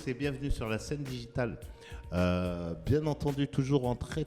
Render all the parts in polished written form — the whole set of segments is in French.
et bienvenue sur la scène digitale. Bien entendu, toujours en très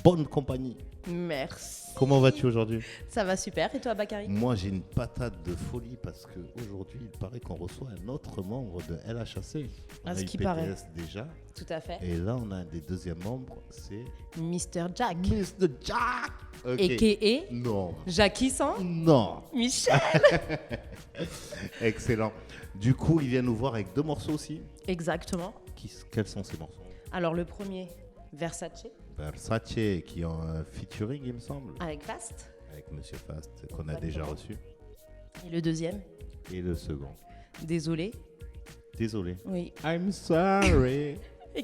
bonne compagnie. Merci. Comment vas-tu aujourd'hui? Ça va super. Et toi, Bakary? Moi, j'ai une patate de folie parce qu'aujourd'hui, il paraît qu'on reçoit un autre membre de LHAC. On a ce eu qui PTS paraît. déjà. Tout à fait. Et là, on a un des deuxièmes membres, c'est Mr. Jack. Mr. Jack. Ok. A.K.A. Non. Jackie sans Non. Michel. Excellent. Du coup, il vient nous voir avec 2 morceaux aussi. Exactement. Quels sont ces morceaux? Alors, le premier, Versace, Versace, qui est en featuring, il me semble, avec Fast. avec Monsieur Fast, qu'on a Exactement. déjà reçu. Et le deuxième, Et le second. Désolé. Désolé. Oui. I'm sorry.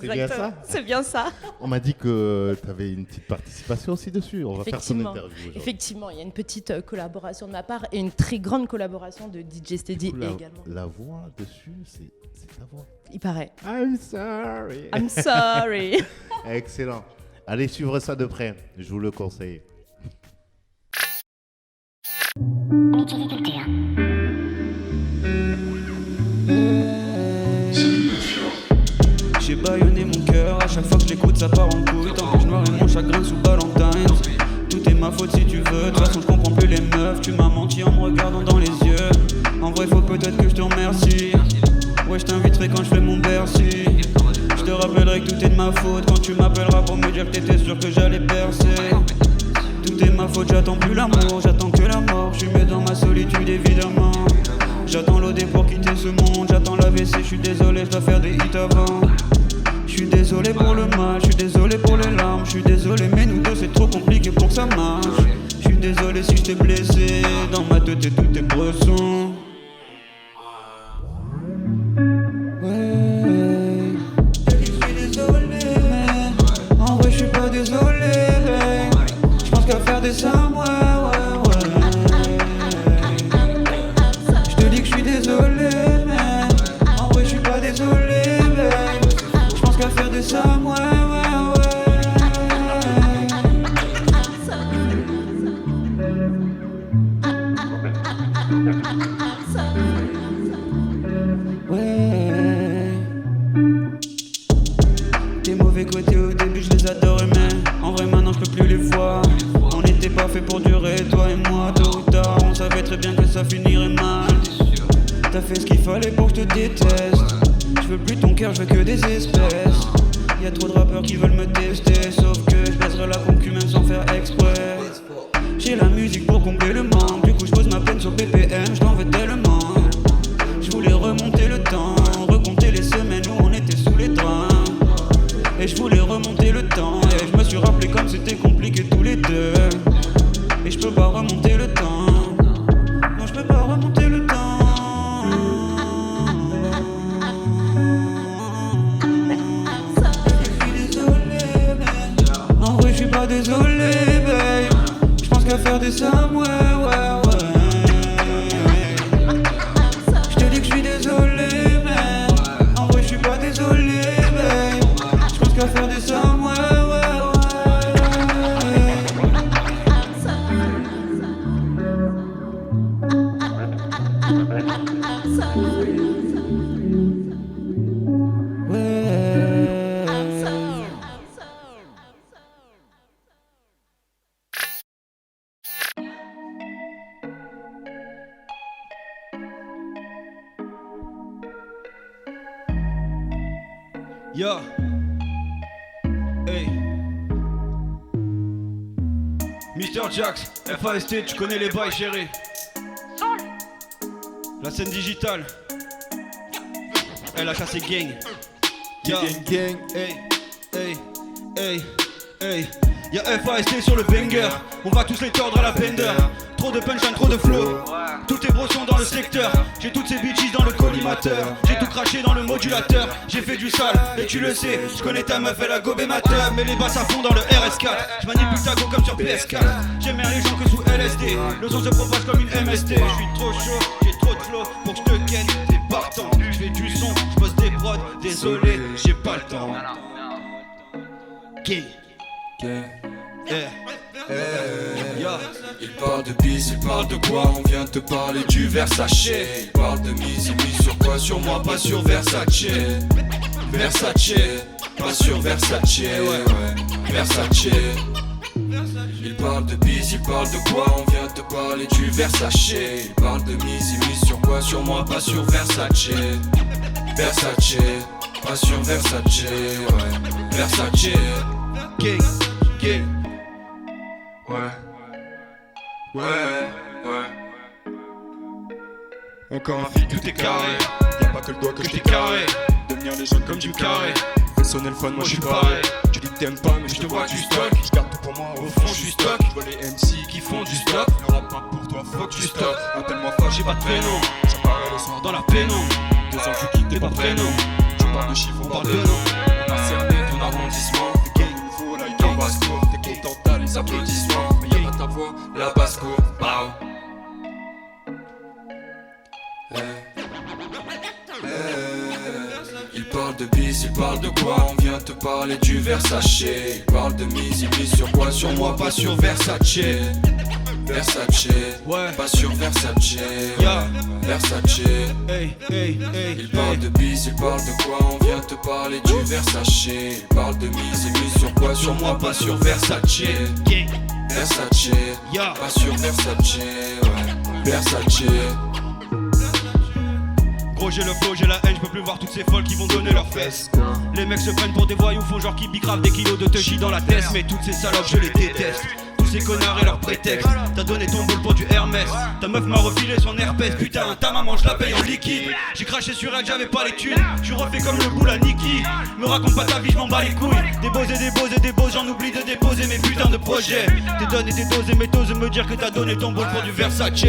bien ça? C'est bien ça. On m'a dit que tu avais une petite participation aussi dessus. On va faire ton Effectivement. interview aujourd'hui. Effectivement, il y a une petite collaboration de ma part et une très grande collaboration de DJ Steady Du coup, également. la voix dessus, c'est ta voix. Il paraît. I'm sorry. I'm sorry. Excellent. Allez suivre ça de près. Je vous le conseille. J'ai bâillonné mon cœur, à chaque fois que je l'écoute ça part en couille. Tant que je noirris mon chagrin sous Valentine's. Tout est ma faute si tu veux, de toute façon je comprends plus les meufs. Tu m'as menti en me regardant dans les yeux. En vrai faut peut-être que je te remercie. Ouais je t'inviterai quand je fais mon Bercy. Je te rappellerai que tout est de ma faute quand tu m'appelleras pour me dire que t'étais sûr que j'allais percer. Tout est ma faute, j'attends plus l'amour, j'attends que la mort. Je suis mieux dans ma solitude évidemment. J'attends l'OD pour quitter ce monde, j'attends l'AVC, je suis désolé, je dois faire des hits avant. Je suis désolé pour le mal, je suis désolé pour les larmes, je suis désolé mais nous deux c'est trop compliqué pour que ça marche. Je suis désolé si je t'ai blessé, dans ma tête et tout est bresson. Ouais, je suis désolé mais en vrai je suis pas désolé. Je pense qu'à faire des sommes, ouais. Je te dis que je suis désolé mais en vrai je suis pas désolé. Je pense qu'à faire des sommes, ouais. Tes mauvais côtés au début je les adorais mais en vrai maintenant je peux plus les voir. On n'était pas fait pour durer toi et moi. Tôt ou tard on savait très bien que ça finirait mal. T'as fait ce qu'il fallait pour que je te déteste. Je veux plus ton cœur, je veux que des espèces. Y'a trop de rappeurs qui veulent me tester. Sauf que je baisserai la concu même sans faire exprès. J'ai la musique pour combler le manque. Du coup je pose ma peine sur BPM, je t'en veux tellement. Je voulais remonter le temps, recompter les semaines où on était sous les draps. Et je voulais remonter le temps. Et je me suis rappelé comme c'était compliqué tous les deux. Et je peux pas remonter le temps. Non je peux pas remonter le temps. Je suis pas désolé, babe. Je pense qu'à faire des sommes, ouais. Je te dis que je suis désolé, mais en vrai je suis pas désolé, babe. Je pense qu'à faire des sommes, ouais. Yo, hey, Mr. Jax, FAST, tu connais les bails chérie. La scène digitale, LHAC gang. Yo, Gang. Hey, y'a FAST sur le banger. On va tous les tordre à la bender. Trop de punchline, trop de flow. Tous tes bros sont dans le secteur. J'ai toutes ces bitches dans le collimateur. J'ai tout craché dans le modulateur. J'ai fait du sale et tu le sais. Je connais ta meuf, elle a gobé ma teuf. Mais les basses à fond dans le RS4. Je manipule ta go comme sur PS4. J'aime bien les gens que sous LSD. Le son se propage comme une MST. Je suis trop chaud, j'ai trop de flow. Pour que je te ken, t'es partant. Je fais du son, je bosse des prods. Désolé, j'ai pas le temps. Gay. Yeah. Il parle de bise, il parle de quoi? On vient te parler du Versace. Il parle de mise, il mise sur quoi? Sur moi, pas sur Versace. Versace, pas sur Versace, ouais. Versace. Il parle de bise, il parle de quoi? On vient te parler du Versace. Il parle de mise, il mise sur quoi? Sur moi, pas sur Versace. Versace, pas sur Versace, ouais. Versace. Gang, gang. Ouais, Encore un fil, tout est carré. Y'a pas que le doigt que je t'ai carré. Devenir les jeunes comme Jim Carrey. Fais sonner le phone, moi je suis pareil. Tu dis que t'aimes pas, mais je te vois du stock. Je garde tout pour moi, au fond je suis stock. Je vois les MC qui font du stop. Le rap pas pour toi, faut que tu stop. Appelle-moi Fab, j'ai pas de prénom. J'apparais le soir dans la pénombre. 2 ans je quitte, t'es pas prénom. Tu parles de chiffres, on parle de nom. On a cerné ton arrondissement. T'es gay, il nous faut la Tabasco. T'es content, t'as les applaudissements. Mais y'a pas ta voix, la Basco. Bao. Il parle de bise, il parle de quoi? On vient te parler du Versace. Il parle de mise, il mise sur quoi? Sur moi, pas sur Versace. Versace, Ouais. pas sur Versace, Yeah. Versace. Hey, hey, hey. Il parle de bise, il parle de quoi? On vient te parler du Versace. Il parle de mise, il mise sur quoi? Sur moi, pas sur Versace. Gang. Versace, Yeah. pas sur Versace, ouais. Versace. Gros j'ai le flow, j'ai la haine, je peux plus voir toutes ces folles qui vont donner leurs fesses. Les mecs se prennent pour des voyous, font genre qui bicravent des kilos de touchy dans la tête. Mais toutes ces salopes je les déteste. Tous ces connards et leurs prétextes. T'as donné ton bol pour du Hermès. Ta meuf m'a refilé son herpès. Putain ta maman je la paye en liquide. J'ai craché sur elle, j'avais pas les thunes. Je refais comme le boule à Niki. Me raconte pas ta vie, je m'en bats les couilles. Des boses, j'en oublie de déposer mes putains de projets. T'es donné des doses et mes doses, me dire que t'as donné ton bol pour du Versace.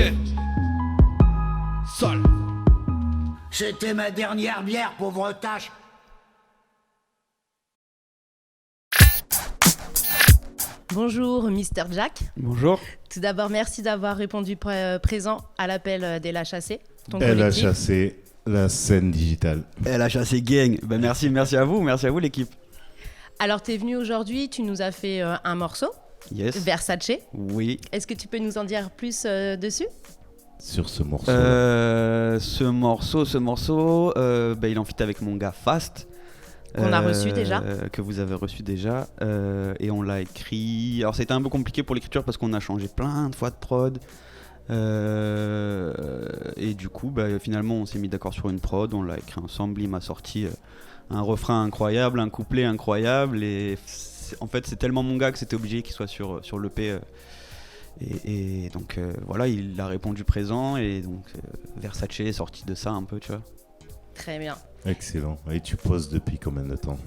Sale. C'était ma dernière bière, pauvre tâche. Bonjour, Mr. Jack. Bonjour. Tout d'abord, merci d'avoir répondu présent à l'appel d'Ella Chassé, ton Elle a collectif. chassé la scène digitale. Elle a chassé gang. Ben merci à vous l'équipe. Alors, tu es venu aujourd'hui, tu nous as fait un morceau, Yes. Versace. Oui. Est-ce que tu peux nous en dire plus dessus? Sur ce morceau. Ce morceau, il est en feat avec mon gars Fast. Qu'on a reçu déjà. Que vous avez reçu déjà. Et on l'a écrit. Alors, c'était un peu compliqué pour l'écriture parce qu'on a changé plein de fois de prod. Et du coup, finalement, on s'est mis d'accord sur une prod. On l'a écrit ensemble. Il m'a sorti un refrain incroyable, un couplet incroyable. Et en fait, c'est tellement mon gars que c'était obligé qu'il soit sur l'EP. Et donc voilà, il a répondu présent et donc Versace est sorti de ça un peu, tu vois. Très bien. Excellent. Et tu poses depuis combien de temps?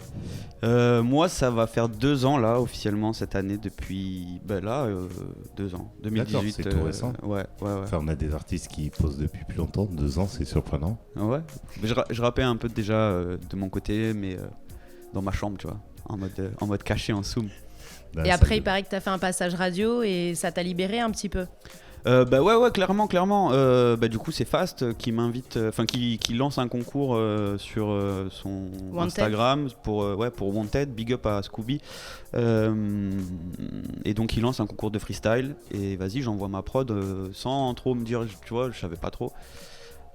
Moi, ça va faire 2 ans là, officiellement cette année, depuis 2 ans, 2018. D'accord, c'est tout récent. Ouais. Enfin, on a des artistes qui posent depuis plus longtemps. 2 ans, c'est surprenant. Ouais. Mais je rappais un peu déjà de mon côté, mais dans ma chambre, tu vois, en mode caché, en zoom. Là, Et ça après, il veut- paraît que tu as fait un passage radio et ça t'a libéré un petit peu. Ouais, clairement. Du coup, c'est Fast qui m'invite, qui lance un concours sur son Wanted. Instagram pour Wanted, big up à Scooby. Et donc, il lance un concours de freestyle. Et vas-y, j'envoie ma prod sans trop me dire, tu vois, je savais pas trop.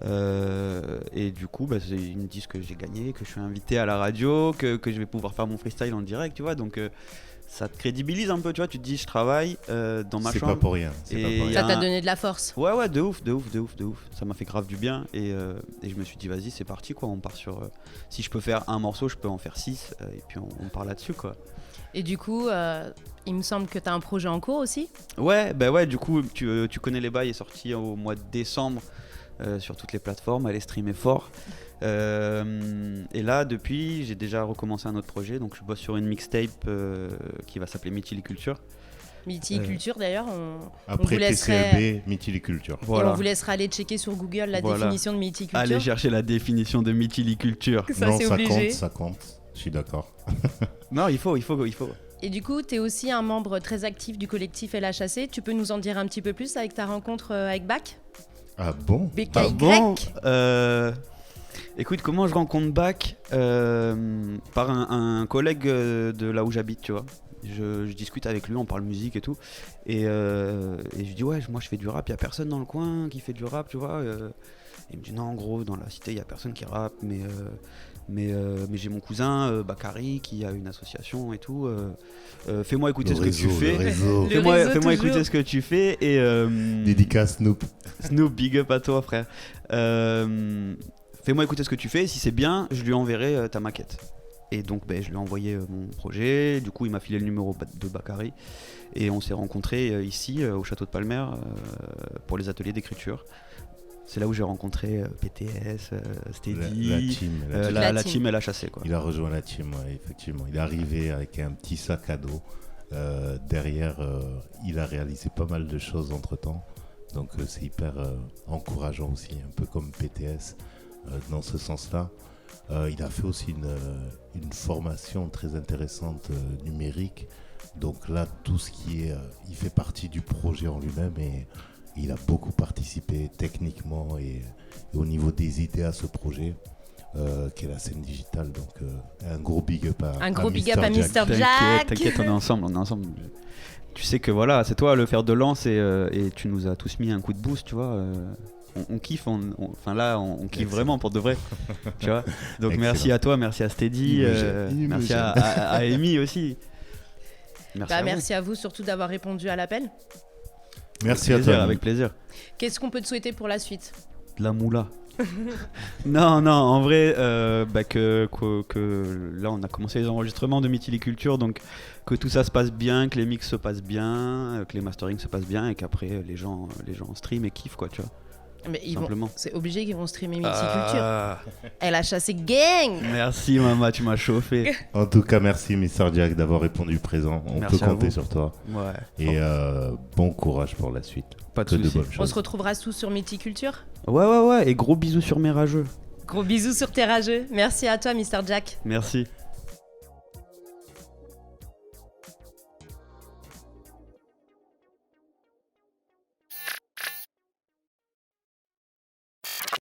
Et du coup, ils me disent que j'ai gagné, que je suis invité à la radio, que je vais pouvoir faire mon freestyle en direct, tu vois. Donc, ça te crédibilise un peu, tu vois. Tu te dis, je travaille dans ma C'est chambre. pas pour rien. C'est Et pas pour y a Ça rien. t'a donné de la force. Ouais, de ouf. Ça m'a fait grave du bien et je me suis dit, vas-y, c'est parti, quoi. On part sur. Si je peux faire un morceau, je peux en faire 6 et puis on part là-dessus, quoi. Et du coup, il me semble que tu as un projet en cours aussi. Ouais, du coup, tu connais les bails est sorti au mois de décembre sur toutes les plateformes. Elle est streamée fort. Et là, depuis, j'ai déjà recommencé un autre projet. Donc, je bosse sur une mixtape qui va s'appeler Mythiliculture. Mythiliculture d'ailleurs, on Après vous laisserait... TCLB, Mythiliculture. Et on vous laissera aller checker sur Google la Voilà. définition de mythiculture. Allez chercher la définition de Mythiliculture. Ça, Non, c'est ça obligé. compte, ça compte. Je suis d'accord. Non, il faut. Et du coup, tu es aussi un membre très actif du collectif LHAC. Tu peux nous en dire un petit peu plus avec ta rencontre avec Bach? Ah bon? BKY. Ah bon Écoute, comment je rencontre Bach par un collègue de là où j'habite, tu vois. Je discute avec lui, on parle musique et tout. Et je dis ouais, moi je fais du rap, il n'y a personne dans le coin qui fait du rap, tu vois. Il me dit non, en gros, dans la cité, il n'y a personne qui rappe, mais j'ai mon cousin Bakary qui a une association et tout. Fais-moi écouter Le ce que tu réseau, fais. le réseau. Le Fais-moi réseau, écouter ce que tu fais. Et Dédicace Snoop. Snoop, big up à toi, frère. Fais-moi écouter ce que tu fais. Et si c'est bien, je lui enverrai ta maquette. Et donc, je lui ai envoyé mon projet. Du coup, il m'a filé le numéro de Bakary. Et on s'est rencontrés ici, au château de Palmer, pour les ateliers d'écriture. C'est là où j'ai rencontré PTS, Steady, La team. la team LHAC, quoi. Il a rejoint la team, ouais, effectivement. Il est arrivé avec un petit sac à dos. Derrière, il a réalisé pas mal de choses entre-temps. Donc c'est hyper encourageant aussi, un peu comme PTS dans ce sens-là. Il a fait aussi une formation très intéressante numérique. Donc là, tout ce qui est... il fait partie du projet en lui-même et il a beaucoup participé techniquement et au niveau des idées à ce projet. Qui est la scène digitale, donc un gros big up à Mr. Jack. T'inquiète, on est ensemble. Tu sais que voilà, c'est toi le fer de lance et tu nous as tous mis un coup de boost, tu vois. On kiffe, on kiffe vraiment pour de vrai, tu vois. Donc excellent. Merci à toi, merci à Steady, merci à Amy aussi. Merci à vous surtout d'avoir répondu à l'appel. Merci à toi. Avec plaisir. Qu'est-ce qu'on peut te souhaiter pour la suite ? De la moula. non, en vrai, que là on a commencé les enregistrements de Mythiliculture, donc que tout ça se passe bien, que les mix se passent bien, que les masterings se passent bien et qu'après les gens stream et kiffent, quoi, tu vois. Mais simplement. C'est obligé qu'ils vont streamer Mythiliculture. LHAC gang. Merci Mama, tu m'as chauffé. En tout cas, merci Mr. Jack d'avoir répondu présent. On Merci peut à compter vous. sur toi. Ouais. Et bon courage pour la suite. Pas de Que soucis. bonnes On choses. se retrouvera tous sur Mythiliculture. Ouais, et gros bisous sur mes rageux. Gros bisous sur tes rageux. Merci à toi Mr. Jack. Merci.